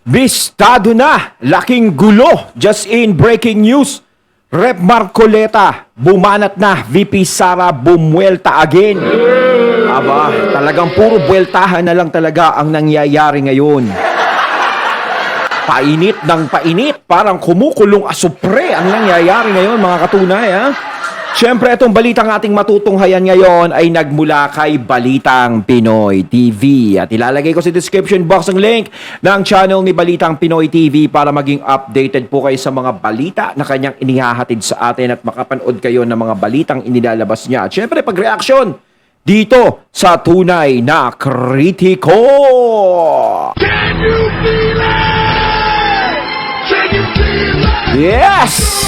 Bistado na, laking gulo, just in breaking news. Rep Marcoleta, bumanat na, VP Sara bumuelta again. Aba, talagang puro bueltahan na lang talaga ang nangyayari ngayon. Painit ng painit, parang kumukulong asupre ang nangyayari ngayon mga katunay ha. Siyempre, itong balitang ating matutunghayan ngayon ay nagmula kay Balitang Pinoy TV. At ilalagay ko sa description box ang link ng channel ni Balitang Pinoy TV para maging updated po kayo sa mga balita na kanyang inihahatid sa atin at makapanood kayo ng mga balitang inilalabas niya. At siyempre, pag-reaksyon dito sa Tunay na Kritiko. Can you feel it? Can you feel it? Yes!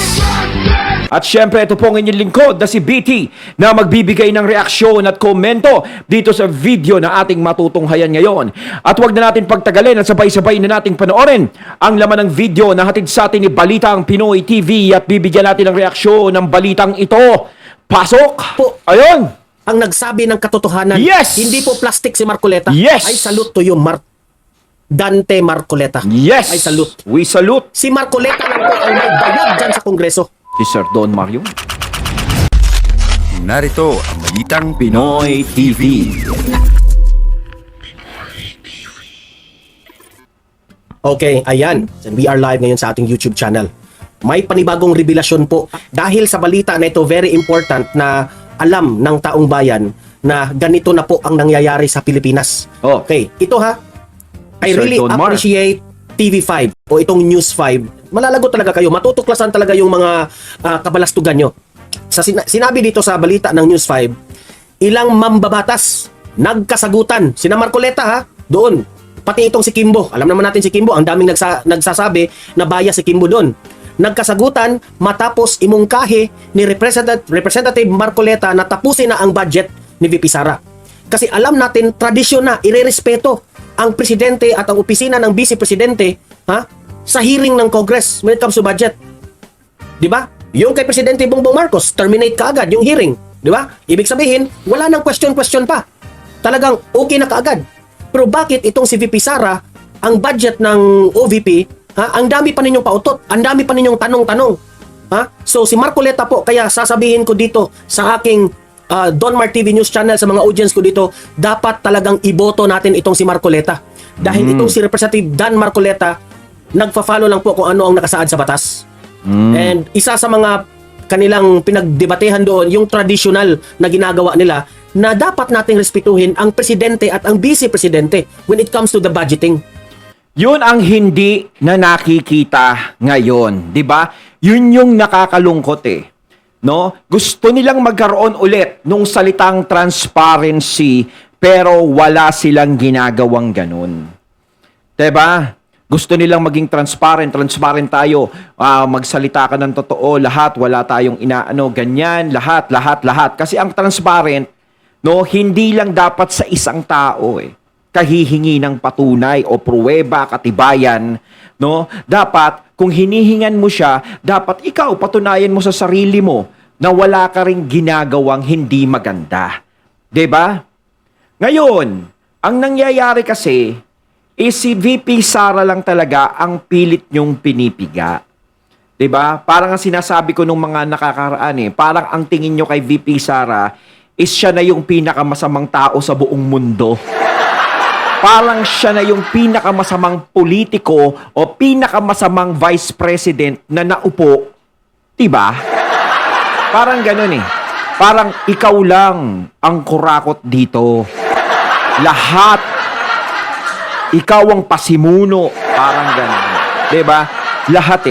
At syempre, ito po ang inyong lingkod na si BT na magbibigay ng reaksyon at komento dito sa video na ating matutunghayan ngayon. At huwag na natin pagtagalin at sabay-sabay na nating panoorin ang laman ng video na hatid sa atin ni Balitang Pinoy TV at bibigyan natin ng reaksyon ng balitang ito. Pasok! Po. Ayun! Ang nagsabi ng katotohanan, Yes! hindi po plastic si Marcoleta. Yes! Ay salute to you, Dante Marcoleta. Yes! Ay salute. We salute Si Marcoleta lang po ang may bayag dyan sa Kongreso. si Sir Don Mario. Narito ang Balitang Pinoy TV. Okay, ayan. We are live ngayon sa ating YouTube channel. May panibagong revelasyon po dahil sa balita na ito, very important na alam ng taong bayan na ganito na po ang nangyayari sa Pilipinas. Oh. Okay, ito ha. I Sir really Don Mar. appreciate TV5 o itong News 5. Malalago talaga kayo. Matutuklasan talaga yung mga kabalastugan nyo. Sa sinabi dito sa balita ng News 5, ilang mambabatas nagkasagutan. Sina Marcoleta ha, doon. Pati itong si Kimbo. Alam naman natin si Kimbo. Ang daming nagsasabi na bias si Kimbo doon. Nagkasagutan matapos imungkahi ni Representative Marcoleta na tapusin na ang budget ni VP Sara. Kasi alam natin, tradisyon na, irerespeto ang presidente at ang opisina ng vice presidente sa hearing ng Congress when it comes to budget. 'Di ba? Yung kay Presidente Bongbong Marcos, terminate kaagad yung hearing, 'di ba? Ibig sabihin, wala nang question pa. Talagang okay na kaagad. Pero bakit itong si VP Sara, ang budget ng OVP, ang dami pa ninyong pautot, ang dami pa ninyong tanong-tanong. So si Marcoleta po, kaya sasabihin ko dito sa aking Don Mar TV News Channel, sa mga audience ko dito, dapat talagang iboto natin itong si Marcoleta. Dahil itong si Representative Dan Marcoleta, nagfa-follow lang po kung ano ang nakasaad sa batas. And isa sa mga kanilang pinagdebatehan doon, yung traditional na ginagawa nila, na dapat nating respetuhin ang presidente at ang vice presidente when it comes to the budgeting. Yun ang hindi na nakikita ngayon, 'di ba? Yun yung nakakalungkot eh. No? Gusto nilang magkaroon ulit nung salitang transparency pero wala silang ginagawang ganun. 'Di ba? Gusto nilang maging transparent tayo, magsalita ka ng totoo, lahat, wala tayong inaano, ganyan, lahat. Kasi ang transparent, no, hindi lang dapat sa isang tao eh. Kahihingi ng patunay o pruweba, katibayan, no? Dapat, kung hinihingan mo siya, dapat ikaw patunayan mo sa sarili mo na wala ka ring ginagawang hindi maganda. 'Di ba? Ngayon, ang nangyayari kasi, si VP Sara lang talaga ang pilit nyong pinipiga. 'Di ba? Parang ang sinasabi ko nung mga nakakaraan parang ang tingin nyo kay VP Sara is siya na yung pinakamasamang tao sa buong mundo. Parang siya na yung pinakamasamang politiko o pinakamasamang vice president na naupo. 'Di ba? Parang ganoon Parang ikaw lang ang kurakot dito. Lahat ikaw ang pasimuno, parang gano'n. 'Di ba? Lahat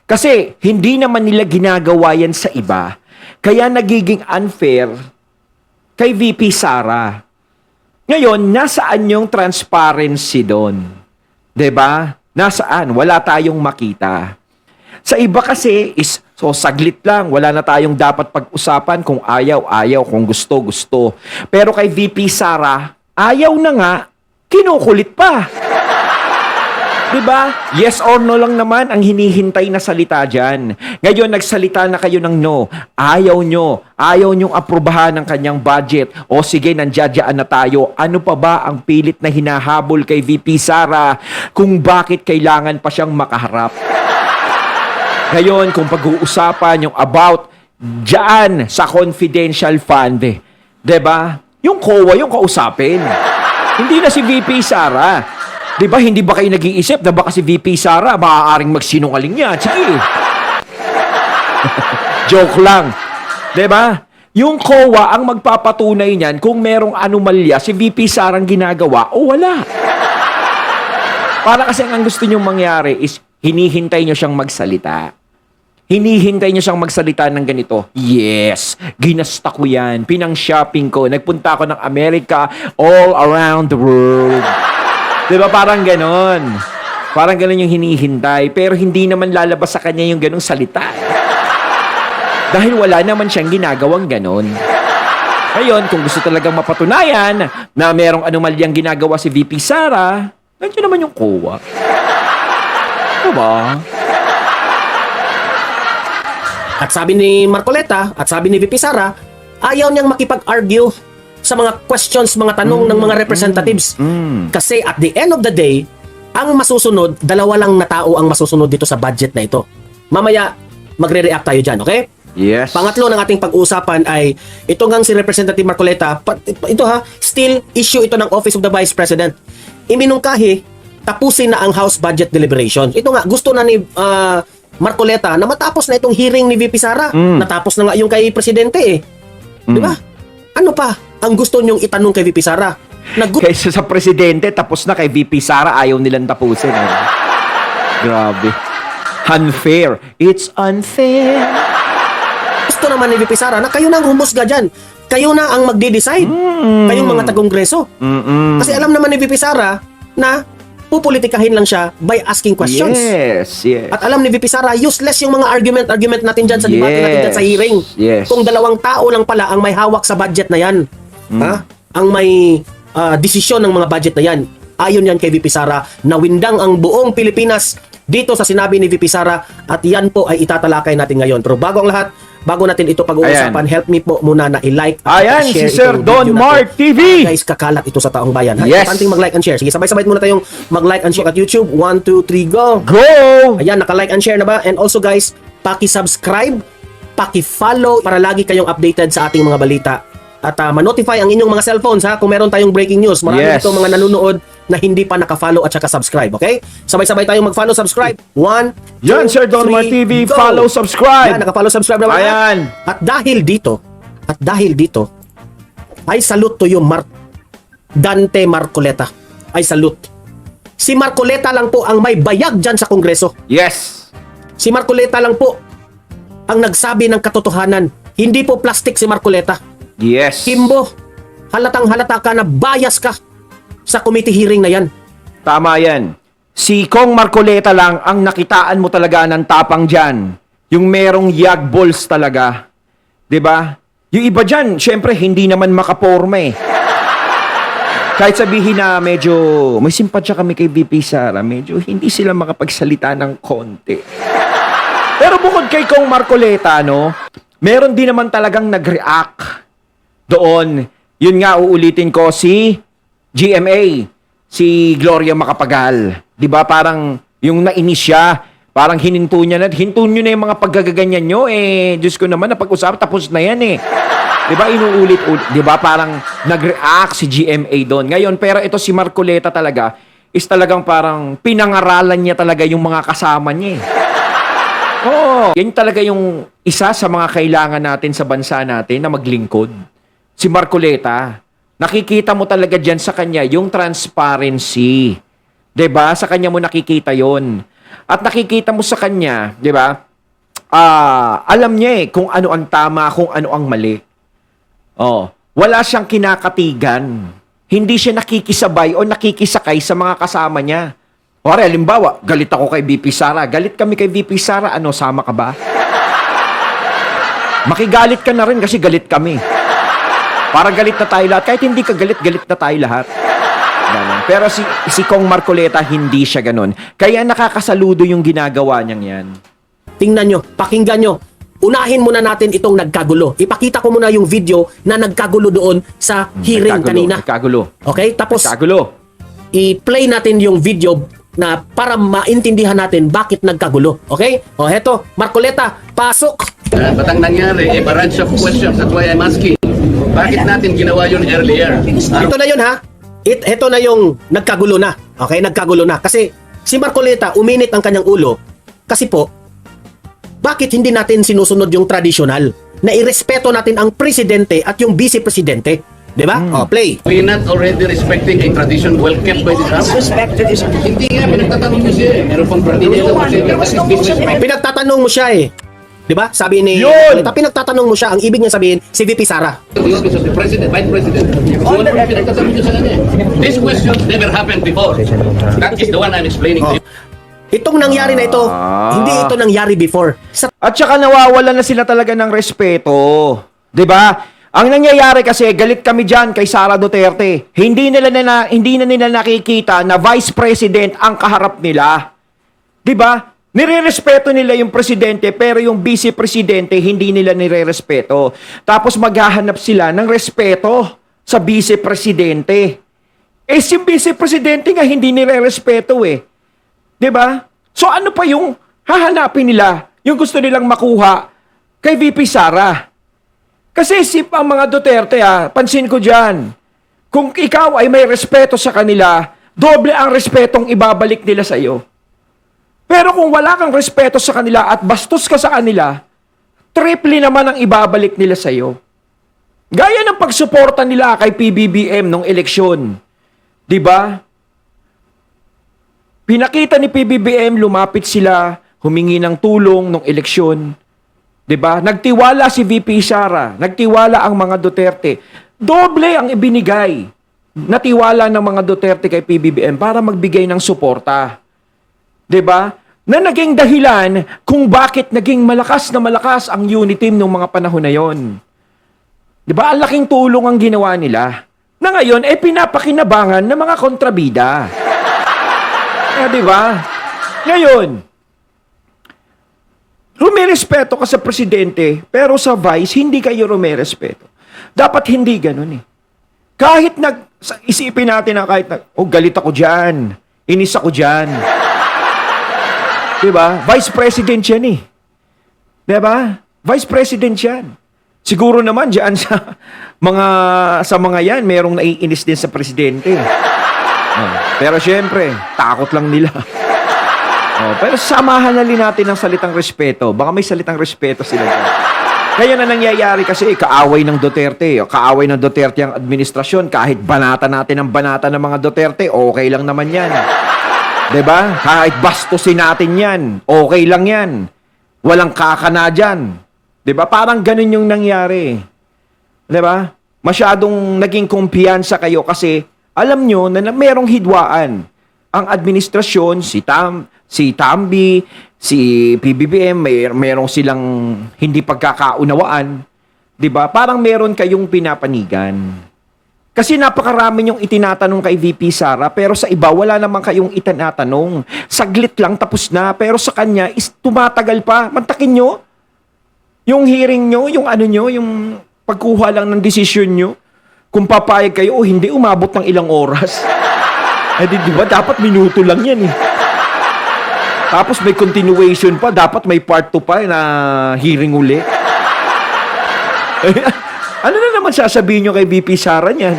Kasi hindi naman nila ginagawa yan sa iba. Kaya nagiging unfair kay VP Sara. Ngayon, nasaan yung transparency doon? 'Di ba? Nasaan? Wala tayong makita. Sa iba kasi is saglit lang, wala na tayong dapat pag-usapan, kung ayaw, kung gusto. Pero kay VP Sara, ayaw na nga, kinukulit pa. Diba? Yes or no lang naman ang hinihintay na salita dyan. Ngayon, nagsalita na kayo ng no. Ayaw nyong aprubahan ng kanyang budget. O sige, nandiyadyaan na tayo. Ano pa ba ang pilit na hinahabol kay VP Sara kung bakit kailangan pa siyang makaharap? Ngayon, kung pag-uusapan yung about dyan sa confidential fund, diba? Yung COA yung kausapin. Hindi na si VP Sara. Diba, hindi ba kayo nag-iisip na baka si VP Sara maaaring magsinungaling niya? Sige. Joke lang. Diba? Yung COA ang magpapatunay niyan kung merong anomalya si VP Sarang ginagawa o wala. Para kasi ang gusto niyong mangyari is hinihintay niyo siyang magsalita. Hinihintay niyo siyang magsalita ng ganito. Yes, ginasta ko yan. Pinang-shopping ko. Nagpunta ako ng Amerika all around the world. Diba parang ganon? Parang ganon yung hinihintay. Pero hindi naman lalabas sa kanya yung ganong salita. Dahil wala naman siyang ginagawang ganon. Ngayon, kung gusto talagang mapatunayan na merong anomalyang ginagawa si VP Sara, nandiyan naman yung COA. Diba? At sabi ni Marcoleta at sabi ni VP Sara, ayaw niyang makipag-argue sa mga questions, mga tanong ng mga representatives. Kasi at the end of the day, ang masusunod, dalawa lang na tao ang masusunod dito sa budget na ito. Mamaya, magre-react tayo dyan, okay? Yes. Pangatlo ng ating pag-uusapan ay ito ngang si Representative Marcoleta, ito still issue ito ng Office of the Vice President. Iminungkahi, tapusin na ang House Budget Deliberations. Ito nga, gusto na ni Marcoleta na matapos na itong hearing ni VP Sara. Natapos na nga yung kay Presidente eh. Di ba? Ano pa ang gusto nyong itanong kay VP Sara? Kaysa sa Presidente, tapos na kay VP Sara, ayaw nilang tapusin. Grabe. Unfair. It's unfair. Gusto naman ni VP Sara na kayo na ang humusga dyan. Kayo na ang magde-decide. Kayong mga tagongreso. Kasi alam naman ni VP Sara na pupolitikahin lang siya by asking questions. Yes. At alam ni VP Sara, useless yung mga argument natin dyan sa debate natin dyan sa hearing. Yes. Kung dalawang tao lang pala ang may hawak sa budget na yan, ang may desisyon ng mga budget na yan, ayon yan kay VP Sara, nawindang ang buong Pilipinas dito sa sinabi ni VP Sara, at yan po ay itatalakay natin ngayon. Pero bago ang lahat, bago natin ito pag-uusapan, help me po muna na i-like at Ayan, i-share si Sir itong Don video Mark natin. TV. Guys, kakalat ito sa taong bayan. Yes. Importanteng mag-like and share. Sige, sabay-sabay muna tayong mag-like and share at YouTube. 1, 2, 3, go! Go! Ayan, naka-like and share na ba? And also guys, paki-subscribe, paki-follow para lagi kayong updated sa ating mga balita. At ma-notify ang inyong mga cellphones ha kung meron tayong breaking news. Marami Yes. dito mga nanonood na hindi pa naka-follow at saka subscribe, okay? Sabay-sabay tayong mag-follow, subscribe. 1, 2, Yan, Sir Don Mark 3, TV. go! Follow, subscribe. Yan, naka-follow, subscribe na ba? Ayan. At dahil dito, I salute to you, Dante Marcoleta. I salute. Si Marcoleta lang po ang may bayag dyan sa Kongreso. Yes. Si Marcoleta lang po ang nagsabi ng katotohanan. Hindi po plastic si Marcoleta. Yes. Kimbo, halatang halata ka na bias ka sa committee hearing na yan. Tama yan. Si Kong Marcoleta lang ang nakitaan mo talaga ng tapang dyan. Yung merong yag balls talaga. 'Di ba? Yung iba dyan, syempre, hindi naman makaporma eh. Kahit sabihin na medyo may simpatsya kami kay VP Sara, medyo hindi sila makapagsalita ng konti. Pero bukod kay Kong Marcoleta, no, meron din naman talagang nag-react doon. Yun nga, uulitin ko, si GMA, si Gloria Macapagal. 'Di ba parang yung nainis siya, parang hinto nyo na yung mga paggagaganyan nyo, Diyos ko naman, napag-usap, tapos na yan eh. 'Di ba inuulit-ulit, 'di ba parang nag-react si GMA doon. Ngayon, pero ito si Marcoleta talaga, is talagang parang pinangaralan niya talaga yung mga kasama niya eh. Oo, yan talaga yung isa sa mga kailangan natin sa bansa natin na maglingkod. Si Marcoleta, nakikita mo talaga dyan sa kanya yung transparency. 'Di ba? Sa kanya mo nakikita yon. At nakikita mo sa kanya, 'di ba? Alam niya kung ano ang tama, kung ano ang mali. Oh, wala siyang kinakatigan. Hindi siya nakikisabay o nakikisakay sa mga kasama niya. O halimbawa, galit ako kay VP Sara. Galit kami kay VP Sara. Ano, sama ka ba? Makigalit ka na rin kasi galit kami. Para galit na tayo lahat. Kahit hindi ka galit, galit na tayo lahat. Ganon. Pero si Kong Marcoleta, hindi siya ganon. Kaya nakakasaludo yung ginagawa niyang yan. Tingnan nyo, pakinggan nyo. Unahin muna natin itong nagkagulo. Ipakita ko muna yung video na nagkagulo doon sa hearing kanina. Nagkagulo. Okay? Tapos, Nagkagulo. i-play natin yung video na para maintindihan natin bakit nagkagulo. Okay? O heto, Marcoleta, pasok! Ba't ang nangyari? A bunch of questions. That's why I'm asking. Bakit natin ginawa yun earlier? Ito na yun ha. Ito na yung nagkagulo na. Okay? Nagkagulo na. Kasi si Marcoleta, uminit ang kanyang ulo. Kasi po, bakit hindi natin sinusunod yung traditional na irespeto natin ang presidente at yung vice-presidente? Diba? O, play. We not already respecting a tradition well kept by this house? Respected is Hindi nga, pinagtatanong niyo siya eh. Meron pang tradition. Pinagtatanong mo siya eh. Diba? Sabi ni Yun! Marcoleta, pinagtatanong mo siya. Ang ibig niya sabihin, si VP Sara. The office of the president, vice president. So, ano yung pinagtatanong niyo sa kanya eh? This question never happened before. That is the one I'm explaining to you. Itong nangyari na ito, hindi ito nangyari before. Sa At saka nawawala na sila talaga ng respeto. 'Di ba? Ang nangyayari kasi galit kami diyan kay Sara Duterte. Hindi na nila nakikita na vice president ang kaharap nila. 'Di ba? Nirerespeto nila yung presidente pero yung vice presidente hindi nila nirerespeto. Tapos maghahanap sila ng respeto sa vice presidente. Eh si vice presidente nga hindi nirerespeto eh. 'Di ba? So ano pa yung hahanapin nila? Yung gusto nilang makuha kay VP Sara. Kasi si ang mga Duterte pansin ko diyan. Kung ikaw ay may respeto sa kanila, doble ang respetong ibabalik nila sa iyo. Pero kung wala kang respeto sa kanila at bastos ka sa kanila, triple naman ang ibabalik nila sa iyo. Gaya ng pagsuporta nila kay PBBM nung eleksyon. 'Di ba? Pinakita ni PBBM, lumapit sila, humingi ng tulong nung eleksyon. 'Di ba? Nagtiwala si VP Sara, nagtiwala ang mga Duterte. Doble ang ibinigay. Natiwala ng mga Duterte kay PBBM para magbigay ng suporta. 'Di ba? Na naging dahilan kung bakit naging malakas na malakas ang unity team nung mga panahon na 'yon. 'Di ba? Ang laking tulong ang ginawa nila. Na ngayon pinapakinabangan ng mga kontrabida. Di ba? Ngayon, rumerespeto ka sa presidente, pero sa vice, hindi kayo rumerespeto. Dapat hindi ganun eh. Kahit isipin natin na galit ako dyan, inis ako dyan. Di ba? Vice President yan eh. Di ba? Vice President yan. Siguro naman dyan sa mga yan, merong naiinis din sa presidente. Pero syempre, takot lang nila. Pero samahan na rin natin ng salitang respeto. Baka may salitang respeto sila dyan. Kaya na nangyayari kasi kaaway ng Duterte. Kaaway ng Duterte ang administrasyon. Kahit banata natin ang banata ng mga Duterte, okay lang naman yan. 'Di ba? Kahit bastusin natin yan, okay lang yan. Walang kakana dyan. 'Di ba? Parang ganun yung nangyari. 'Di ba? Masyadong naging kumpiyansa kayo kasi alam nyo na merong hidwaan. Ang administrasyon, si Tambi, si PBBM, merong silang hindi pagkakaunawaan. 'Di ba? Parang meron kayong pinapanigan. Kasi napakarami yung itinatanong kay VP Sara, pero sa iba wala naman kayong itinatanong. Saglit lang tapos na, pero sa kanya is tumatagal pa. Mantakin nyo yung hearing nyo, yung yung pagkuha lang ng desisyon nyo. Kung papayag kayo o hindi, umabot ng ilang oras. Eh di ba, dapat minuto lang yan eh. Tapos may continuation pa, dapat may part 2 pa na hearing uli. Ano na naman sasabihin nyo kay VP Sara niyan?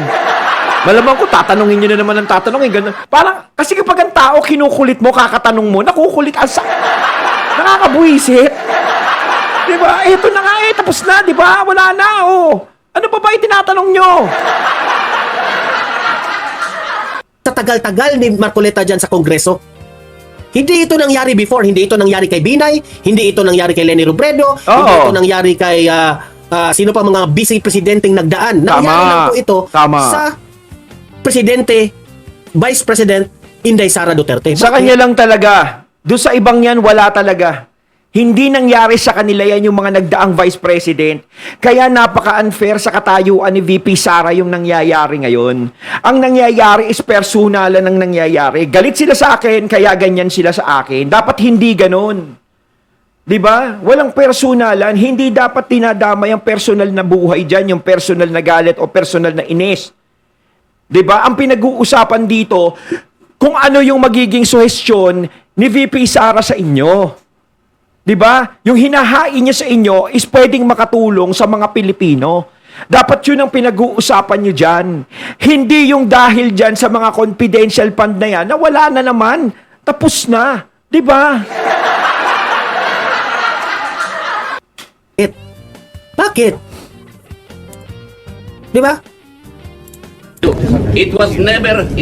Malamang ko, tatanungin nyo na naman ang tatanungin. Ganun. Parang, kasi kapag ang tao kinukulit mo, kakatanong mo, nakukulit, nakakabuisit. Diba? Eto na nga tapos na, diba? Wala na, Ano pa ba itinatanong nyo? Sa tagal-tagal ni Marcoleta dyan sa Kongreso, hindi ito nangyari before. Hindi ito nangyari kay Binay, hindi ito nangyari kay Leni Robredo, hindi ito nangyari kay sino pa mga vice-presidenteng nagdaan. Nangyari lang po ito sa presidente, vice president, Inday Sara Duterte. Sa kanya lang talaga. Doon sa ibang yan, wala talaga. Hindi nangyari sa kanila yan yung mga nagdaang vice president. Kaya napaka-unfair sa katayuan ni VP Sara yung nangyayari ngayon. Ang nangyayari is personalan ng nangyayari. Galit sila sa akin, kaya ganyan sila sa akin. Dapat hindi ganon. 'Di ba? Walang personalan. Hindi dapat dinadamay ang personal na buhay dyan, yung personal na galit o personal na inis. 'Di ba? Ang pinag-uusapan dito, kung ano yung magiging suhestyon ni VP Sara sa inyo. 'Di ba? Yung hinahain niya sa inyo is pwedeng makatulong sa mga Pilipino. Dapat yun ang pinag-uusapan niyo dyan. Hindi yung dahil dyan sa mga confidential fund na yan, na wala na naman. Tapos na. 'Di ba? Bakit? Di ba? It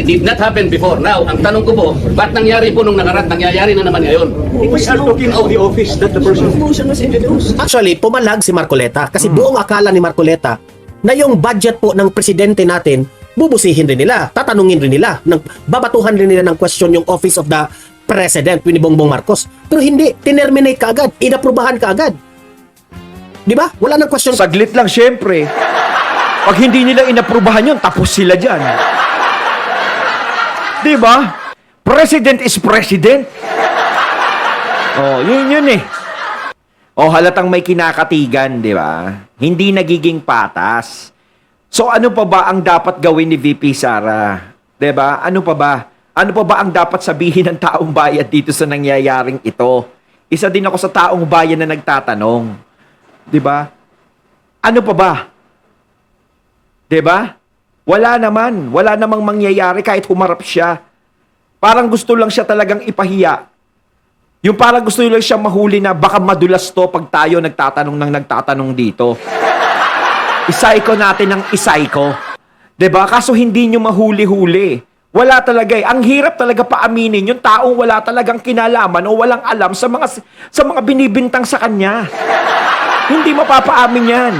did not happen before. Now, ang tanong ko po, ba't nangyari po nung nakaraan, nangyayari na naman ngayon? We are talking of the office that the person was introduced. Actually, pumalag si Marcoleta kasi buong akala ni Marcoleta na yung budget po ng presidente natin, bubusihin rin nila, tatanungin rin nila, babatuhan rin nila ng question yung office of the president, ni Bongbong Marcos. Pero hindi, tinerminate ka agad, inaprubahan ka agad. Di ba? Wala nang question. Saglit lang, syempre. Pag hindi nila inaprubahan yun, tapos sila dyan. Di ba? President is president. Oh, yun eh. Oh, halatang may kinakatigan, di ba? Hindi nagiging patas. So, ano pa ba ang dapat gawin ni VP Sara? Di ba? Ano pa ba? Ano pa ba ang dapat sabihin ng taong bayan dito sa nangyayaring ito? Isa din ako sa taong bayan na nagtatanong. 'Di ba? Ano pa ba? 'Di ba? Wala namang mangyayari kahit humarap siya. Parang gusto lang siya talagang ipahiya. Yung parang gusto lang siya mahuli na baka madulas to pag tayo nagtatanong dito. Isay ko natin ng isay ko. 'Di ba? Kaso hindi nyo mahuli-huli. Wala talaga eh. Ang hirap talaga paaminin yung taong wala talagang kinalaman o walang alam sa mga binibintang sa kanya. Hindi mapapaamin yan.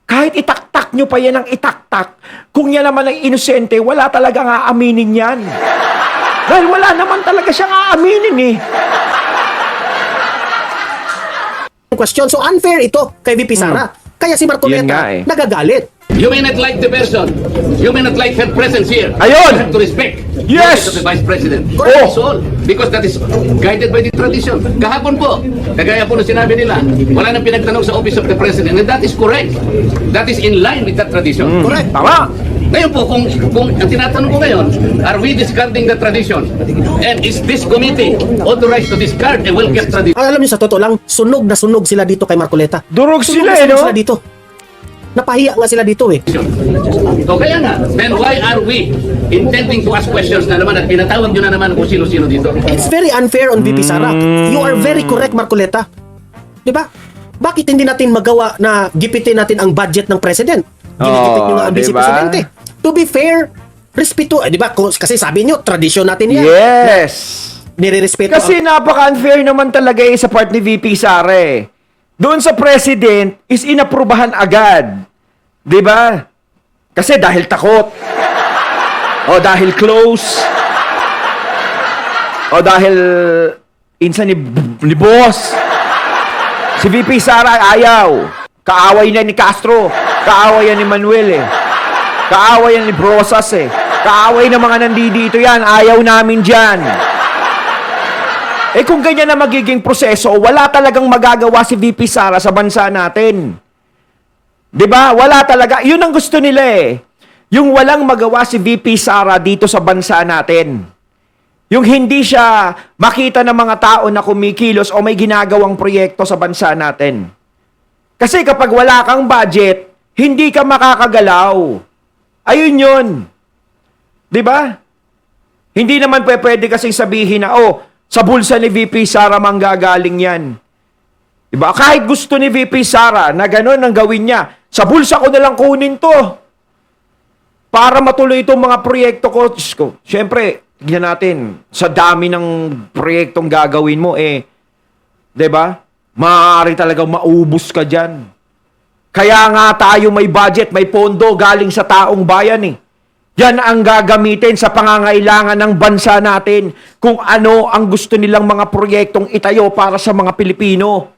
Kahit itaktak nyo pa yan ang itaktak, kung yan naman ay inosente, wala talagang aaminin yan. Dahil wala naman talaga siyang aaminin eh. Question. So unfair ito kay VP Sara. Kaya si Yan Marcoleta nga eh. nagagalit. You may not like the person. You may not like her presence here. Ayun! You have to respect Yes! the office of the Vice President. Oh! That's all. Because that is guided by the tradition. Kahapon po, kagaya po na sinabi nila, wala nang pinagtanong sa Office of the President. And that is correct. That is in line with that tradition. Correct. Tama! Ngayon po, kung ang tinatanong ko ngayon, are we discarding the tradition? And is this committee authorized to discard a well-kept tradition? Alam niyo sa totoo lang, sunog na sunog sila dito kay Marcoleta. Durog Sunog sila na eh, sunog no? sila dito. Napahiya nga sila dito eh. So kaya nga, then why are we intending to ask questions na naman at pinatawag nyo na naman kung sino-sino dito? It's very unfair on VP Sara. You are very correct, Marcoleta. Di ba? Bakit hindi natin magawa na gipitin natin ang budget ng president? Ginigipit nyo nga ang vice diba? presidente. To be fair, respeto. Di ba? Kasi sabi nyo, tradisyon natin yan. Yes! Nire-respeto. Kasi napaka-unfair naman talaga eh sa part ni VP Sara eh. Doon sa president is inaprubahan agad. 'Di ba? Kasi dahil takot. O dahil close. O dahil insan ni boss. Si VP Sara ayaw. Kaaway na ni Castro. Kaaway yan ni Manuel eh. Kaaway yan ni Brosas eh. Kaaway ng mga nandito yan. Ayaw namin dyan. Eh kung ganyan na magiging proseso, wala talagang magagawa si VP Sara sa bansa natin. 'Di ba? Wala talaga. 'Yun ang gusto nila eh. Yung walang magawa si VP Sara dito sa bansa natin. Yung hindi siya makita ng mga tao na kumikilos o may ginagawang proyekto sa bansa natin. Kasi kapag wala kang budget, hindi ka makakagalaw. Ayun 'yun. 'Di ba? Hindi naman pwede kasing sabihin na, oh, sa bulsa ni VP Sara manggagaling yan. Diba? Kahit gusto ni VP Sara na gano'n ang gawin niya, sa bulsa ko nalang kunin to. Para matuloy itong mga proyekto ko. Diyos ko. Siyempre, tignan natin, sa dami ng proyektong gagawin mo, diba? Maaari talagang maubos ka dyan. Kaya nga tayo may budget, may pondo galing sa taong bayan eh. Yan ang gagamitin sa pangangailangan ng bansa natin kung ano ang gusto nilang mga proyektong itayo para sa mga Pilipino.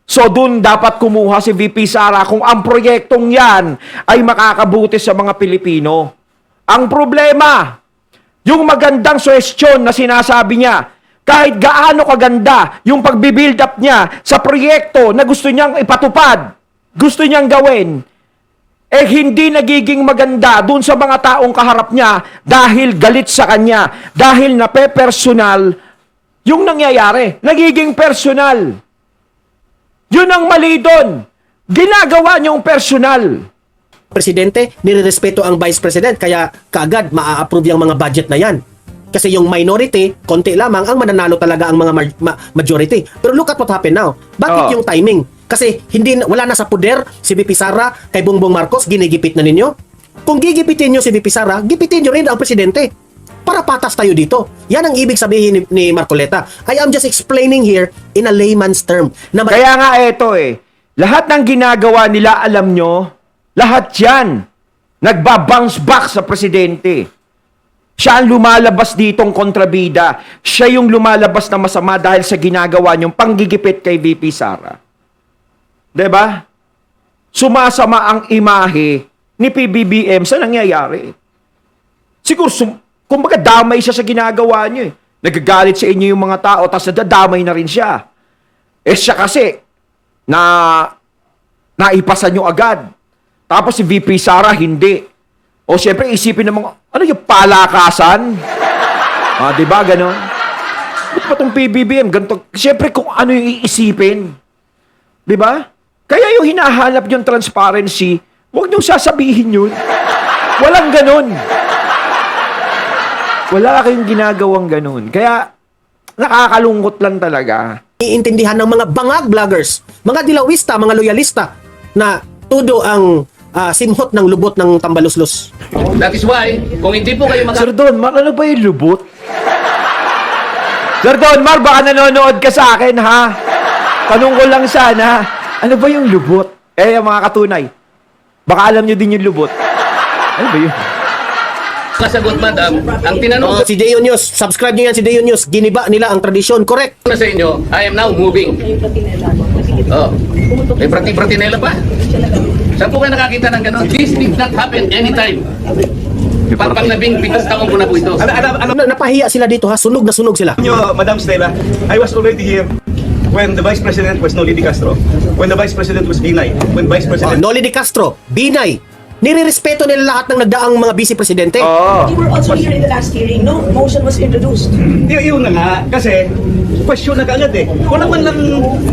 So dun dapat kumuha si VP Sara kung ang proyektong yan ay makakabuti sa mga Pilipino. Ang problema, yung magandang suwestyon na sinasabi niya, kahit gaano kaganda yung pagbibuild up niya sa proyekto na gusto niyang ipatupad, gusto niyang gawin, eh hindi nagiging maganda dun sa mga taong kaharap niya dahil galit sa kanya, dahil nape-personal yung nangyayari. Nagiging personal. Yun ang mali dun. Ginagawa niyong personal. Presidente, nirerespeto ang Vice President, kaya kaagad maa-approve yung mga budget na yan. Kasi yung minority, konti lamang, ang mananalo talaga ang mga majority. Pero look at what happened now. Bakit Oh. yung timing? Kasi wala na sa poder si VP Sara kay Bongbong Marcos, ginigipit na ninyo. Kung gigipitin nyo si VP Sara, gipitin nyo rin ang presidente. Para patas tayo dito. Yan ang ibig sabihin ni Marcoleta. I am just explaining here in a layman's term. Na Kaya nga eto lahat ng ginagawa nila, alam nyo, lahat yan, nagbabounce back sa presidente. Siya ang lumalabas ditong kontrabida. Siya yung lumalabas na masama dahil sa ginagawa niyong panggigipit kay VP Sara. 'Di ba? Sumasama ang imahe ni PBBM sa nangyayari. Siguro, kumbaga damay siya sa ginagawa niyo Nagagalit sa inyo yung mga tao, tapos nadadamay na rin siya. Siya kasi, naipasan nyo agad. Tapos si VP Sara, hindi. O siyempre, isipin ng mga, ano yung palakasan? Diba, gano'n? Ba't pa itong PBBM? Ganito. Siyempre, kung ano yung iisipin. Diba? Kaya yung hinahanap yung transparency, huwag niyong sasabihin yun. Walang gano'n. Wala kayong ginagawang ganun. Kaya, nakakalungkot lang talaga. iintindihan ng mga bangag vloggers, mga dilawista, mga loyalista na tudo ang simhot ng lubot ng Tambaluslos. That is why, kung hindi po kayo Sir Don Mar, ano ba yung lubot? Sir Don Mar, baka nanonood ka sa akin, ha? Tanong ko lang sana, ano ba yung lubot? Mga katunay, baka alam nyo din yung lubot. Ano ba yun? Kasagot, madam, ang tinanong Si Deo News, subscribe nyo yan si Deo News. Giniba nila ang tradisyon, correct? ko na sa inyo, I am now moving. May prati-pratinela pa. Saan po kayo nakakita ng gano'n? This did not happen anytime. Pang labing 7 taon ko na po ito. Napahiya sila dito ha, sunog na sunog sila. Madam Stella, I was already here when the Vice President was Noli de Castro, when the Vice President was Binay, when Vice President... Noli de Castro, Binay, nirerespeto nila lahat ng nagdaang mga vice presidente. You were also here in the last hearing, no? Motion was introduced. Yun na nga, kasi question na kaagad Wala man lang...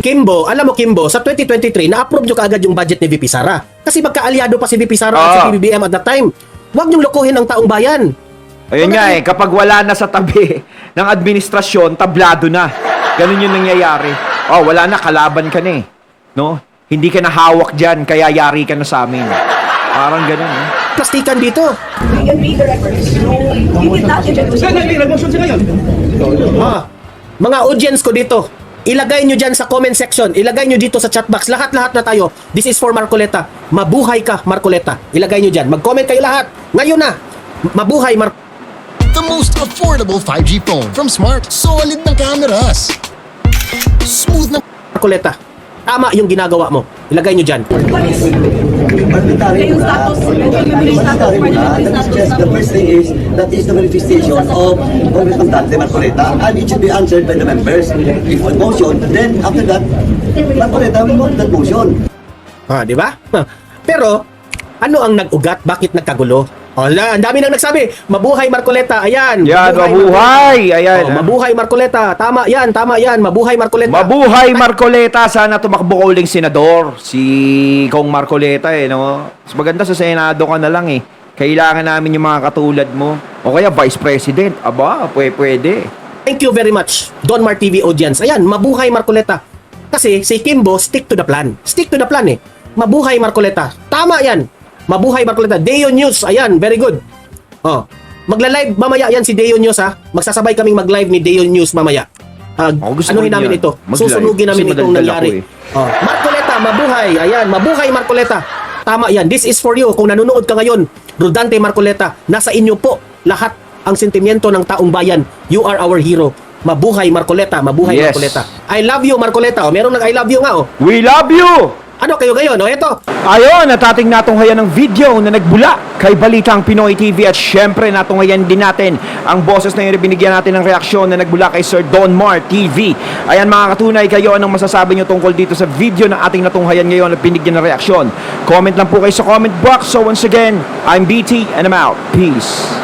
Kimbo, alam mo Kimbo, sa 2023, na-approve nyo kaagad yung budget ni VP Sara. Kasi magkaalyado pa si VP Sara at si PBBM at that time. Huwag niyong lokohin ang taong bayan. Ayun nga kapag wala na sa tabi ng administrasyon, tablado na. Ganun yung nangyayari. Wala na, kalaban ka na No? Hindi ka na hawak dyan, kaya yari ka na sa amin. Parang ganun, Plastikan dito. We can read the records. You did not introduce Saan nag-motion siya ngayon? Mga audience ko dito, ilagay nyo dyan sa comment section, ilagay nyo dito sa chat box, lahat na tayo. This is for Marcoleta. Mabuhay ka, Marcoleta. Ilagay nyo dyan. Mag-comment kayo lahat. Ngayon na. Mabuhay, The most affordable 5G phone from Smart. Solid na cameras. Smooth na Marcoleta. Tama yung ginagawa mo. Ilagay nyo dyan. Yung status, yung status, That is just the first thing is that is the manifestation of Congressman Dante Marcoleta, and it should be answered by the members. If one motion, then after that, Marcoleta will vote that motion. Di ba? Pero, ano ang nag-ugat? Bakit nagkagulo? Ang dami nang nagsabi, mabuhay Marcoleta. Ayan. Yan, mabuhay. Ayan. Mabuhay Marcoleta. Tama yan. Mabuhay Marcoleta. Mabuhay Marcoleta. Sana tumakbo ko uling senador. Si Kong Marcoleta no? Mas maganda sa senado ka na lang Kailangan namin yung mga katulad mo. O kaya Vice President. Aba, pwede. Thank you very much, Don Mar TV audience. Ayan, mabuhay Marcoleta. Kasi si Kimbo, stick to the plan. Stick to the plan Mabuhay Marcoleta. Tama yan. Mabuhay Marcoleta. Deo News. Ayan, very good. Magla-live mamaya yan si Deo News Magsasabay kaming mag-live ni Deo News mamaya. gusto Anuhin ko namin yan. ito. Mag-live. Susunugin namin Kasi itong madaldal nangyari. ako Marcoleta, mabuhay. Ayan, mabuhay Marcoleta. tama yan. This is for you. Kung nanonood ka ngayon, Rodante Marcoleta, nasa inyo po lahat ang sentimiento ng taong bayan. You are our hero. Mabuhay Marcoleta, mabuhay Yes. Marcoleta. I love you Marcoleta. O, meron nag I love you nga oh. We love you! Ano kayo ngayon? O, eto. Ayon, at ating natunghayan ng video na nagbula kay Balitang Pinoy TV at syempre natunghayan din natin ang boses na yun binigyan natin ng reaksyon na nagbula kay Sir Don Mar TV. Ayan mga katunay, kayo anong masasabi nyo tungkol dito sa video na ating natunghayan ngayon at binigyan ng reaksyon? Comment lang po kayo sa comment box. So once again, I'm BT and I'm out. Peace.